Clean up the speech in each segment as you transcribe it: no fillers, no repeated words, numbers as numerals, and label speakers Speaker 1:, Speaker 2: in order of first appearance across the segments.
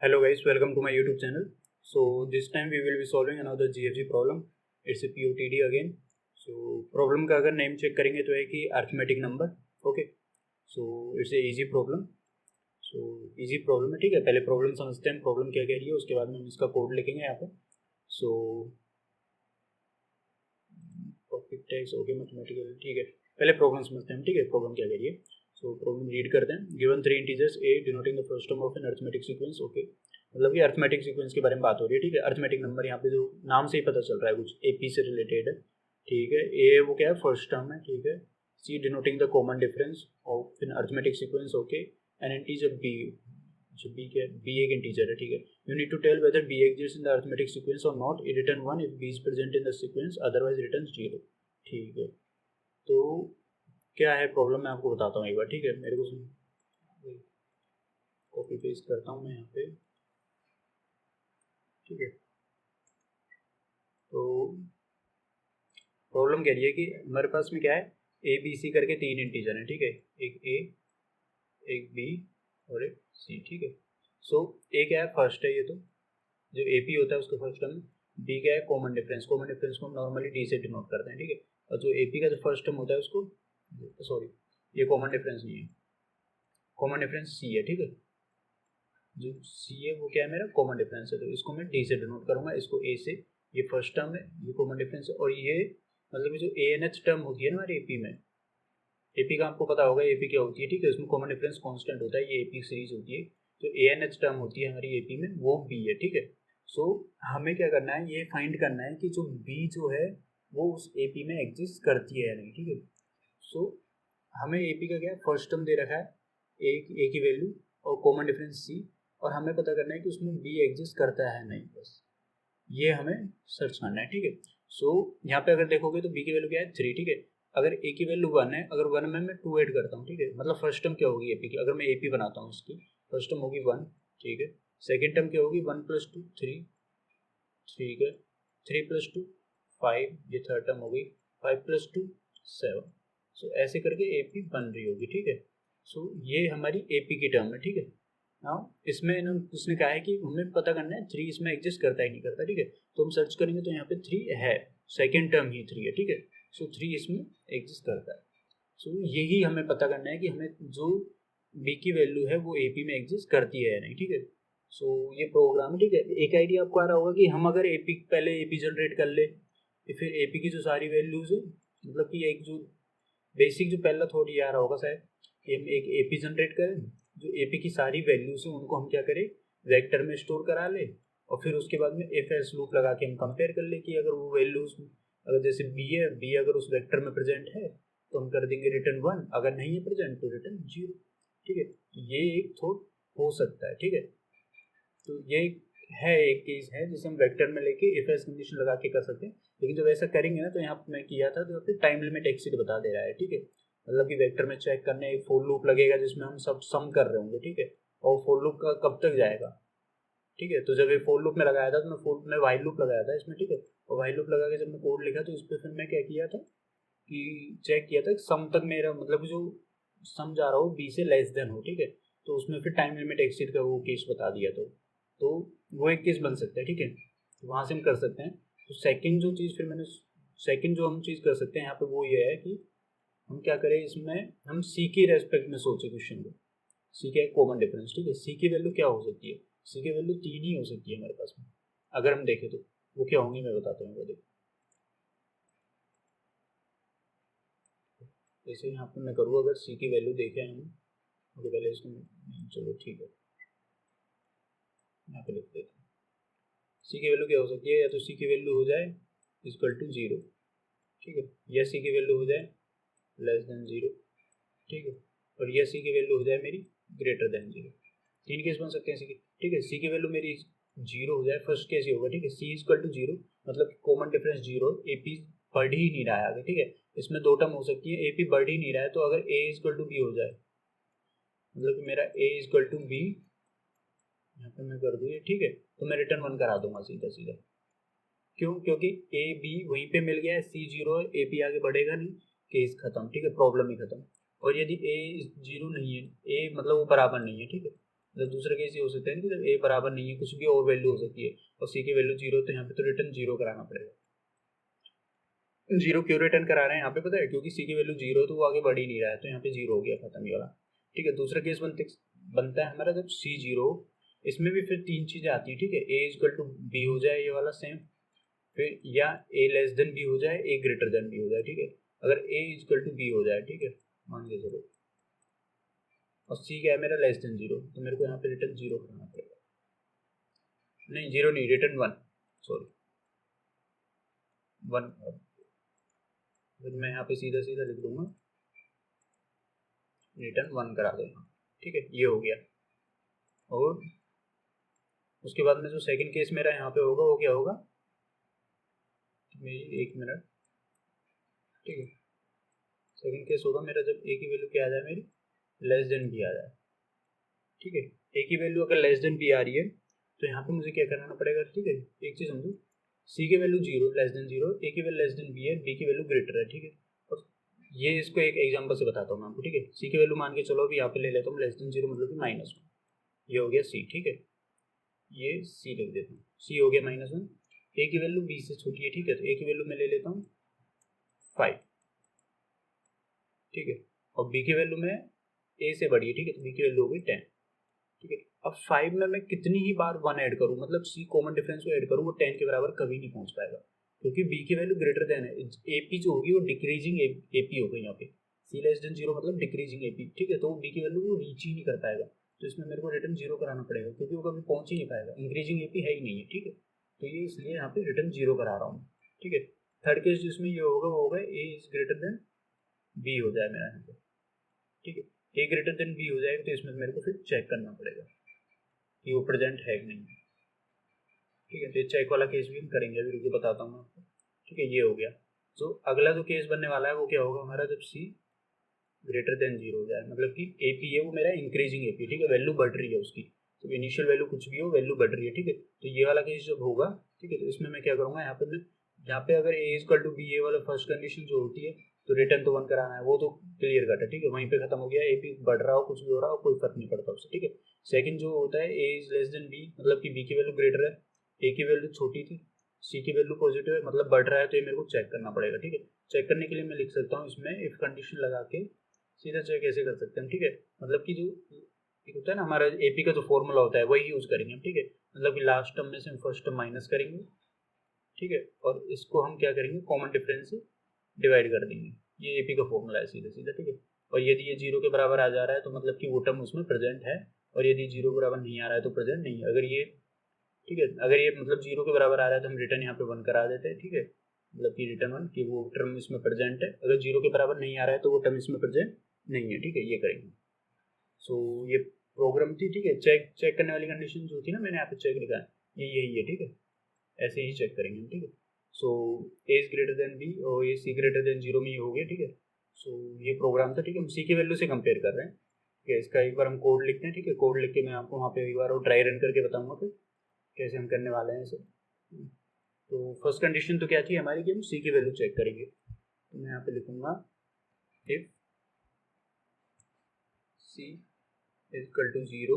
Speaker 1: Hello guys, welcome to my YouTube channel. So this time we will be solving another GFG problem. It's a POTD again. So problem का अगर name check करेंगे तो है कि arithmetic number. Okay. So it's a easy problem. So easy problem है, ठीक है. पहले प्रॉब्लम समझते हैं, प्रॉब्लम क्या कह रही है, उसके बाद में हम इसका कोड लिखेंगे यहाँ पे. So topic tags okay, mathematical, ठीक है. पहले प्रॉब्लम समझते हैं, ठीक है, प्रॉब्लम क्या कह रही है. सो प्रॉब्लम रीड करते हैं. Given 3 integers a denoting the first term of an arithmetic sequence. Okay, मतलब कि अर्थमेटिक सीक्वेंस के बारे में बात हो रही है, ठीक है. अर्थमेटिक नंबर यहाँ पे जो नाम से ही पता चल रहा है कुछ एपी से रिलेटेड है, ठीक है. ए वो क्या है, फर्स्ट टर्म है, ठीक है. C denoting the common difference of an arithmetic sequence. Okay, an integer B, जो बी क्या है, बी एक इंटीजर है, ठीक है. You need to tell whether B exist in the arithmetic sequence और not. E return 1 if B is present in the sequence, otherwise return 0, ठीक है. तो क्या है प्रॉब्लम, मैं आपको बताता हूँ एक बार, ठीक है. मेरे को कॉपी पेस्ट करता हूँ मैं यहाँ पे, ठीक है. तो प्रॉब्लम कह रही है कि हमारे पास में क्या है, ए बी सी करके 3 इंटीजर हैं, ठीक है. एक ए, एक बी और एक सी, ठीक है. सो ए क्या है, फर्स्ट है, ये तो जो ए पी होता है उसका फर्स्ट टर्म. बी क्या है, कॉमन डिफरेंस. कॉमन डिफरेंस को हम नॉर्मली डी से डिनोट करते हैं, ठीक है. और जो ए पी का जो फर्स्ट टर्म होता है उसको, सॉरी ये कॉमन डिफरेंस नहीं है, कॉमन डिफरेंस सी है, ठीक है. जो सी है वो क्या है, मेरा कॉमन डिफरेंस है, तो इसको मैं डी से डिनोट करूंगा, इसको ए से. ये फर्स्ट टर्म है, ये कॉमन डिफरेंस है. और ये मतलब जो ए एन एच टर्म होती है ना हमारे एपी में, एपी का आपको पता होगा एपी क्या होती है, ठीक है. इसमें कॉमन डिफरेंस कांस्टेंट होता है, ये एपी सीरीज होती है. जो ए एन एच टर्म होती है हमारी एपी में वो बी है, ठीक है. सो हमें क्या करना है, ये फाइंड करना है कि जो बी जो है वो उस एपी में एग्जिस्ट करती है या नहीं, ठीक है. सो हमें एपी का क्या फर्स्ट टर्म दे रखा है, ए की वैल्यू और कॉमन डिफरेंस सी, और हमें पता करना है कि उसमें बी एग्जिस्ट करता है नहीं, बस ये हमें सर्च करना है, ठीक है. सो यहाँ पे अगर देखोगे तो बी की वैल्यू क्या है, 3, ठीक है. अगर ए की वैल्यू 1 है, अगर 1 में मैं 2 ऐड करता हूँ, ठीक है, मतलब फर्स्ट टर्म क्या होगी एपी की, अगर मैं एपी बनाता हूँ उसकी फर्स्ट टर्म होगी 1, ठीक है. सेकेंड टर्म क्या होगी, 1 + 2 3, ठीक है. 3 + 2 5, ये थर्ड टर्म होगी. 5 + 2 7. सो ऐसे करके एपी बन रही होगी, ठीक है. सो ये हमारी एपी की टर्म है, ठीक है. नाउ इसमें उसने कहा है कि हमें पता करना है 3 इसमें एग्जिस्ट करता है नहीं करता, ठीक है. तो हम सर्च करेंगे तो यहाँ पे 3 है, सेकेंड टर्म ही 3 है, ठीक है. सो 3 इसमें एग्जिस्ट करता है. सो यही हमें पता करना है कि हमें जो बी की वैल्यू है वो एपी में एग्जिस्ट करती है या नहीं, ठीक है. सो ये प्रोग्राम, ठीक है. एक आइडिया आपको आ रहा होगा कि हम अगर एपी पहले एपी जनरेट कर ले, फिर एपी की जो सारी वैल्यूज है, मतलब कि एक जो बेसिक जो पहला थोड़ी आ रहा होगा शायद, कि हम एक एपी जनरेट करें, जो एपी की सारी वैल्यूज हैं उनको हम क्या करें, वेक्टर में स्टोर करा ले, और फिर उसके बाद में इफ एल्स लूप लगा के हम कंपेयर कर ले कि अगर वो वैल्यूज, अगर जैसे बी है, बी अगर उस वेक्टर में प्रेजेंट है तो हम कर देंगे रिटर्न 1, अगर नहीं है प्रेजेंट तो रिटर्न 0, ठीक है. ये एक थोट हो सकता है, ठीक है. तो ये है, एक केस है जिसे हम वेक्टर में लेके इफ एल्स कंडीशन लगा के कर सकते हैं. लेकिन जब ऐसा करेंगे ना तो यहाँ मैं किया था तो यहाँ पे टाइम लिमिट एक्सीड बता दे रहा है, ठीक है. मतलब कि वेक्टर में चेक करने एक फॉर लूप लगेगा जिसमें हम सब सम कर रहे होंगे, ठीक है. और फॉर लूप का कब तक जाएगा, ठीक है. तो जब ये फॉर लूप में लगाया था तो मैं वाइल लूप लगाया था इसमें, ठीक है. और वाइल लूप लगा के जब मैं कोड लिखा तो इस पर फिर मैं क्या किया था कि चेक किया था सम तक मेरा, मतलब जो सम जा रहा हो बी से लेस देन हो, ठीक है. तो उसमें फिर टाइम लिमिट एक्सीड का वो केस बता दिया. तो वो एक केस बन सकता है, ठीक है. तो वहाँ से हम कर सकते हैं. तो सेकंड जो चीज़ फिर मैंने, सेकंड जो हम चीज़ कर सकते हैं यहाँ पे वो ये है कि हम क्या करें, इसमें हम सी के रेस्पेक्ट में सोचे क्वेश्चन को. सी क्या है, कॉमन डिफरेंस, ठीक है. सी की वैल्यू क्या हो सकती है, सी की वैल्यू 3 ही हो सकती है हमारे पास में. अगर हम देखें तो वो क्या होंगी मैं बताता हूँ. देखो जैसे यहाँ पे मैं करूँ, अगर सी की वैल्यू देखें हम, ओके पहले इसको, चलो ठीक है यहाँ पे लिख देते हैं. सी की वैल्यू क्या हो सकती है, या तो सी की वैल्यू हो जाए इक्वल टू 0, ठीक है, या सी की वैल्यू हो जाए लेस देन 0, ठीक है, और या सी की वैल्यू हो जाए मेरी ग्रेटर देन 0. 3 केस बन सकते हैं सी के, ठीक है. सी की वैल्यू मेरी 0 हो जाए, फर्स्ट केस ही होगा, ठीक है. सी इक्वल टू 0 मतलब कॉमन डिफरेंस 0, एपी बढ़ ही नहीं रहा है आगे, ठीक है. इसमें दो टर्म हो सकती है, एपी बढ़ ही नहीं रहा है, तो अगर ए इक्वल टू बी हो जाए, मतलब कि मेरा ए इक्वल टू बी, यहाँ पे मैं कर दूँ ये, ठीक है, तो मैं रिटर्न 1 करा दूंगा सीधा सीधा. क्यों, क्योंकि ए बी वहीं पे मिल गया है, सी 0 है, ए पी आगे बढ़ेगा नहीं, केस खत्म, ठीक है, प्रॉब्लम ही खत्म. और यदि ए 0 नहीं है, ए मतलब वो बराबर नहीं है, ठीक है, मतलब दूसरा केस ये हो सकता है ना कि जब ए बराबर नहीं है, कुछ भी और वैल्यू हो सकती है और सी की वैल्यू जीरो, तो यहाँ पे तो रिटर्न जीरो कराना पड़ेगा। जीरो क्यों रिटर्न करा रहे हैं यहाँ पे पता है, क्योंकि सी की वैल्यू जीरो तो वो आगे बढ़ ही नहीं रहा है, तो यहाँ पे जीरो हो गया, खत्म ये वाला। ठीक है, दूसरा केस बनता है हमारा जब सी जीरो, इसमें भी फिर तीन चीजें आती है। ठीक है, ए इक्वल टू बी हो जाए ये वाला सेम, फिर या ए लेस देन बी हो जाए, ए ग्रेटर देन बी हो जाए। ठीक है, अगर ए इक्वल टू बी हो जाए, ठीक है मान के चलो, और सी क्या है मेरा लेस देन जीरो, तो मेरे को यहाँ पे रिटर्न जीरो करना पड़ेगा। नहीं जीरो नहीं, रिटर्न वन, सॉरी वन। फिर मैं यहाँ पे सीधा सीधा लिख दूंगा रिटर्न वन करा देना। ठीक है, ये हो गया। और उसके बाद में जो सेकंड केस मेरा यहाँ पे होगा वो क्या होगा, मेरी एक मिनट। ठीक है, सेकंड केस होगा मेरा जब ए की वैल्यू क्या आ जाए मेरी लेस देन बी आ जाए। ठीक है, ए की वैल्यू अगर लेस देन बी आ रही है तो यहाँ पे मुझे क्या कराना पड़ेगा। ठीक है, एक चीज समझो, सी की value zero less than zero, A की वैल्यू लेस देन बी है, बी की वैल्यू ग्रेटर है। ठीक है, और ये इसको एक एग्जांपल से बताता हूँ मैं आपको। ठीक है, सी की वैल्यू मान के चलो अभी यहाँ पे ले लेता हूँ लेस देन जीरो, मतलब कि माइनस वन, ये हो गया सी। ठीक है, ये सी लिख देता हूँ, सी हो गया माइनस वन। ए की वैल्यू बी से छोटी है। ठीक है, तो ए की वैल्यू मैं ले लेता हूँ फाइव। ठीक है, और बी की वैल्यू में ए से बड़ी है। ठीक है, तो बी की वैल्यू हो गई टेन। ठीक है, अब फाइव में मैं कितनी ही बार वन ऐड करूँ, मतलब सी कॉमन डिफरेंस को ऐड करूँ, वो टेन के बराबर कभी नहीं पहुंच पाएगा, क्योंकि बी की वैल्यू ग्रेटर देन है। एपी जो होगी वो डिक्रीजिंग एपी होगी यहाँ पे, सी लेस देन जीरो मतलब डिक्रीजिंग एपी। ठीक है, तो बी की वैल्यू वो रीच ही नहीं कर पाएगा, तो इसमें मेरे को रिटर्न जीरो कराना पड़ेगा, क्योंकि वो कभी पहुंच ही नहीं पाएगा, इंक्रीजिंग एपी है ही नहीं है। ठीक है, तो ये इसलिए यहाँ पे रिटर्न जीरो करा रहा हूँ। ठीक है, थर्ड केस जिसमें ये होगा वो होगा ए इज ग्रेटर देन बी हो जाए मेरा यहाँ पे। ठीक है, ए ग्रेटर देन बी हो जाएगा, तो इसमें मेरे को फिर चेक करना पड़ेगा कि वो प्रेजेंट है कि नहीं। ठीक है, तो चेक वाला केस भी हम करेंगे, अभी रुकिए बताता हूँ मैं आपको। ठीक है, ये हो गया। तो अगला जो केस बनने वाला है वो क्या होगा हमारा, जब सी ग्रेटर देन जीरो हो जाए, मतलब कि एपी है वो मेरा इंक्रीजिंग एपी। ठीक है, वैल्यू बढ़ रही है उसकी, तो इनिशियल वैल्यू कुछ भी हो वैल्यू बढ़ रही है। ठीक है, तो ये वाला केस जब होगा, ठीक है, तो इसमें मैं क्या करूँगा, यहाँ पे अगर ए इक्वल टू बी, ए वाला फर्स्ट कंडीशन जो होती है, तो रिटर्न तो वन कराना है, वो तो क्लियर कट है। ठीक है, वहीं पे खत्म हो गया, एपी बढ़ रहा हो कुछ भी हो रहा हो कोई फर्क नहीं पड़ता उससे। ठीक है, सेकंड जो होता है ए इज लेस देन बी, मतलब कि बी की वैल्यू ग्रेटर है, ए की वैल्यू छोटी थी, सी की वैल्यू पॉजिटिव है, मतलब बढ़ रहा है, तो ये मेरे को चेक करना पड़ेगा। ठीक है, चेक करने के लिए मैं लिख सकता हूँ इसमें इफ कंडीशन लगा के सीधा चेक ऐसे कर सकते हैं। ठीक है, मतलब कि जो एक होता है ना हमारा एपी का जो फॉर्मूला होता है वही यूज करेंगे हम। ठीक है, मतलब कि लास्ट टर्म में से हम फर्स्ट टर्म माइनस करेंगे। ठीक है, और इसको हम क्या करेंगे, कॉमन डिफरेंस से डिवाइड कर देंगे, ये एपी का फॉर्मूला है सीधा सीधा। ठीक है, और यदि ये जीरो के बराबर आ जा रहा है तो मतलब कि वो टर्म उसमें प्रेजेंट है, और यदि जीरो के बराबर नहीं आ रहा है तो प्रेजेंट नहीं है। अगर ये ठीक है, अगर ये मतलब जीरो के बराबर आ रहा है तो हम रिटर्न यहाँ पे वन करा देते हैं। ठीक है, मतलब कि रिटर्न वन कि वो टर्म इसमें प्रेजेंट है, अगर जीरो के बराबर नहीं आ रहा है तो वो टर्म इसमें प्रेजेंट नहीं है। ठीक है, ये करेंगे। सो ये प्रोग्राम थी। ठीक है, चेक चेक करने वाली कंडीशन जो थी ना, मैंने यहाँ पे चेक लिखा है, ये यही है। ठीक है, ऐसे ही चेक करेंगे हम। ठीक है, सो ए इज ग्रेटर देन बी और ये सी ग्रेटर देन जीरो में ये हो गया। ठीक है, सो ये प्रोग्राम था। ठीक है, हम सी की वैल्यू से कंपेयर कर रहे हैं। ठीक है, इसका एक बार हम कोड लिखते हैं। ठीक है, कोड लिख के मैं आपको वहाँ पे एक बार और ड्राई रन करके बताऊंगा फिर कैसे हम करने वाले हैं इसे। तो फर्स्ट कंडीशन तो क्या थी हमारी कि हम सी की वैल्यू चेक करेंगे, तो मैं यहाँ पे लिखूंगा if C is equal to zero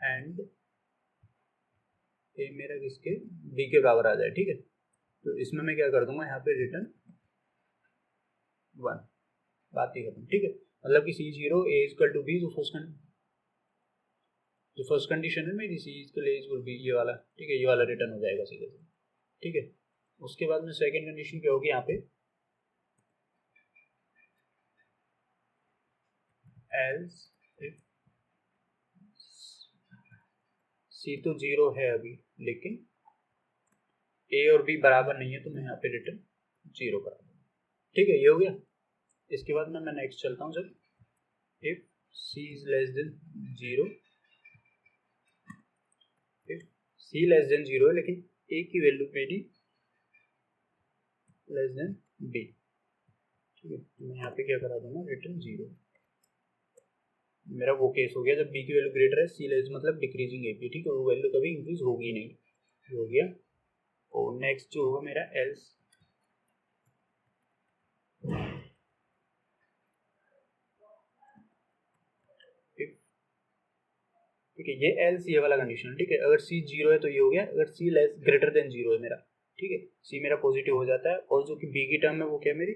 Speaker 1: and A मेरा किसके बी के बराबर आ जाए। ठीक है, तो इसमें मैं क्या कर दूंगा, यहाँ पे रिटर्न वन, बात ही खत्म। ठीक है, मतलब कि C zero A equal to B, जो फर्स्ट कंडीशन है मेरी C equal A equal B, ये वाला। ठीक है, ये वाला रिटर्न हो जाएगा सीधे से। ठीक है, उसके बाद में सेकंड कंडीशन क्या होगी यहाँ पे, एल्स इफ सी तो जीरो है अभी, लेकिन ए और बी बराबर नहीं है, तो मैं यहाँ पे रिटर्न जीरो करा दूंगा। ठीक है, ये हो गया। इसके बाद में मैं नेक्स्ट चलता हूँ, जब if C is less than zero, if C less than zero है लेकिन ए की वैल्यू मेरी लेस देन बी। ठीक है, मैं यहाँ पे क्या करा दूंगा, रिटर्न जीरो। मेरा वो केस हो गया जब बी की वैल्यू ग्रेटर है, सी लेस मतलब डिक्रीजिंग एपी। ठीक है, वो वैल्यू कभी इंक्रीज होगी नहीं, हो गया। और नेक्स्ट जो होगा मेरा एल्स ठीक है। ये एल सी वाला कंडीशन, ठीक है। अगर सी जीरो है तो ये हो गया, अगर सी लेस ग्रेटर देन जीरो है मेरा, ठीक है, सी मेरा पॉजिटिव हो जाता है, और जो कि बी की टर्म है वो क्या है मेरी,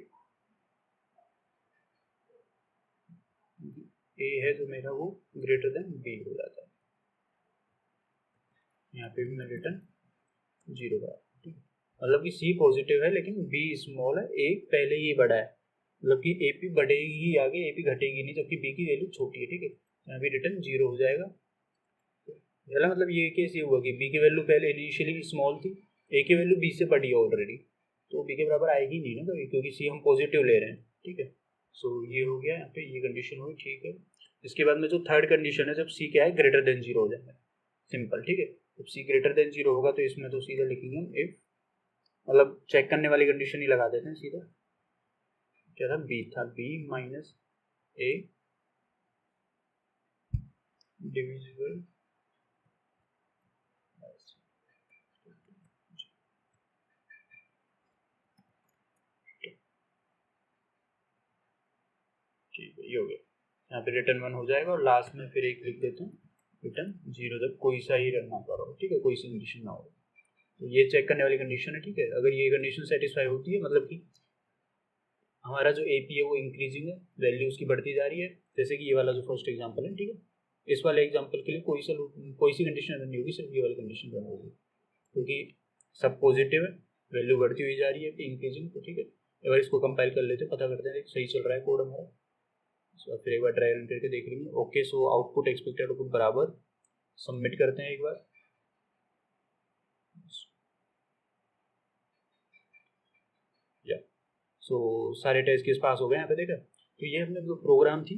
Speaker 1: ए है जो मेरा वो ग्रेटर देन बी हो जाता है। यहाँ पे भी मैं रिटर्न जीरो का, ठीक है। मतलब कि सी पॉजिटिव है लेकिन बी स्मॉल है, ए पहले ही बड़ा है, मतलब कि ए पी बढ़ेगी आगे, ए पी घटेगी नहीं, जबकि बी की वैल्यू छोटी है, ठीक है। यहाँ भी रिटर्न जीरो हो जाएगा। पहला मतलब ये केस ये हुआ कि बी की वैल्यू पहले इनिशियली स्मॉल थी, ए की वैल्यू बी से बड़ी है ऑलरेडी, तो बी के बराबर आएगी नहीं ना कभी, क्योंकि सी हम पॉजिटिव ले रहे हैं, ठीक है। सो ये हो गया, यहाँ पे ये कंडीशन हुई, ठीक है। इसके बाद में जो थर्ड कंडीशन है, जब सी क्या है ग्रेटर देन जीरो हो जाएगा, सिंपल, ठीक है। जब सी ग्रेटर देन जीरो होगा तो इसमें तो सीधा लिखेंगे हम इफ, मतलब चेक करने वाली कंडीशन ही लगा देते हैं सीधा। क्या था, बी था, बी माइनस ए डिविजिबल, ठीक है, ये हो गया। यहाँ पे रिटर्न वन हो जाएगा, और लास्ट में फिर एक लिख देते हैं रिटर्न जीरो, जब कोई सा ही रन ना करो, ठीक है, कोई सी कंडीशन ना हो। तो ये चेक करने वाली कंडीशन है, ठीक है। अगर ये कंडीशन सेटिस्फाई होती है, मतलब कि हमारा जो एपी है वो इंक्रीजिंग है, वैल्यू उसकी बढ़ती जा रही है, जैसे कि ये वाला जो फर्स्ट एग्जांपल है, ठीक है। इस वाले एग्जांपल के लिए कोई सी कंडीशन रन नहीं होगी, सिर्फ ये वाली कंडीशन रन होगी, क्योंकि सब पॉजिटिव है, वैल्यू बढ़ती हुई जा रही है इंक्रीजिंग, तो ठीक है। अगर इसको कंपाइल कर लेते हैं, पता करते हैं सही चल रहा है कोड हमारा, सो फिर एक बार ट्राई रन करके देख लेंगे। Okay, so output expected output बराबर, सबमिट करते हैं एक बार। या सो सारे टेस्ट केस पास हो गए यहाँ पे, देखा। तो ये हमने जो प्रोग्राम थी,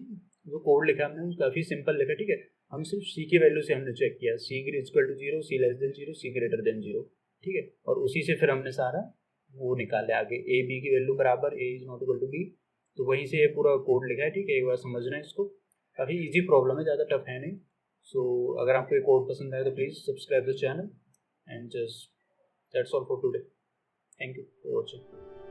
Speaker 1: जो कोड लिखा हमने काफ़ी सिंपल लिखा, ठीक है। हम सिर्फ सी की वैल्यू से हमने चेक किया, C equal to zero, C less than zero, C greater than zero, ठीक है। और उसी से फिर हमने सारा वो निकाले आगे, ए बी की वैल्यू बराबर, A is not equal to B, तो वहीं से ये पूरा कोड लिखा है, ठीक है। एक बार समझना है इसको, काफ़ी ईजी प्रॉब्लम है, ज़्यादा टफ है नहीं। सो अगर आपको ये कोड पसंद आए तो please subscribe the channel, and just that's all for today. Thank you for watching.